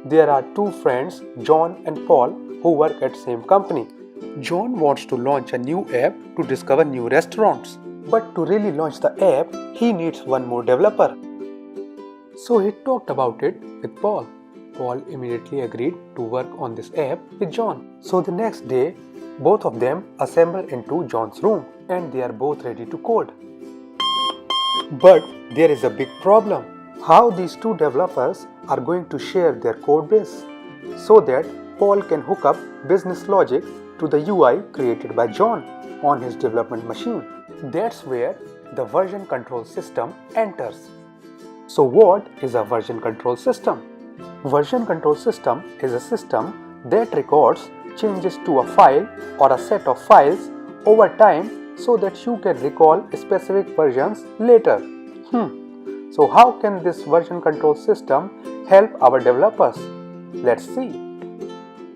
There are two friends, John and Paul, who work at same company. John wants to launch a new app to discover new restaurants. But to really launch the app, he needs one more developer. So he talked about it with Paul. Paul immediately agreed to work on this app with John. So the next day, both of them assemble into John's room and they are both ready to code. But there is a big problem. How these two developers are going to share their code base so that Paul can hook up business logic to the UI created by John on his development machine. That's where the version control system enters. So what is a version control system? Version control system is a system that records changes to a file or a set of files over time so that you can recall specific versions later. So how can this version control system help our developers? Let's see.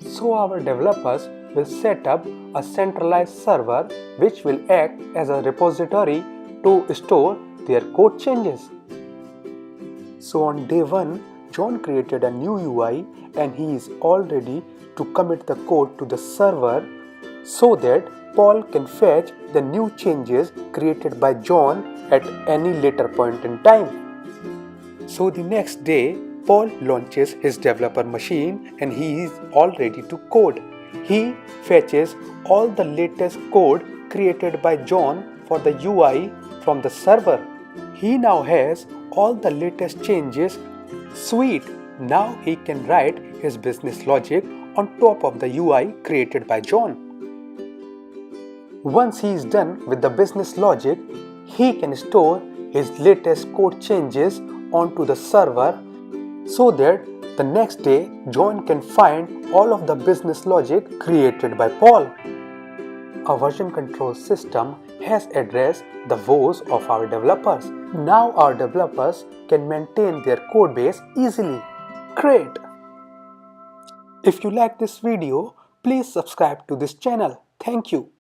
So our developers will set up a centralized server which will act as a repository to store their code changes. So on day 1, John created a new UI and he is all ready to commit the code to the server so that Paul can fetch the new changes created by John at any later point in time. So the next day, Paul launches his developer machine and he is all ready to code. He fetches all the latest code created by John for the UI from the server. He now has all the latest changes. Sweet! Now he can write his business logic on top of the UI created by John. Once he is done with the business logic, he can store his latest code changes onto the server so that the next day John can find all of the business logic created by Paul. A version control system has addressed the woes of our developers. Now our developers can maintain their code base easily. Great! If you like this video, please subscribe to this channel. Thank you.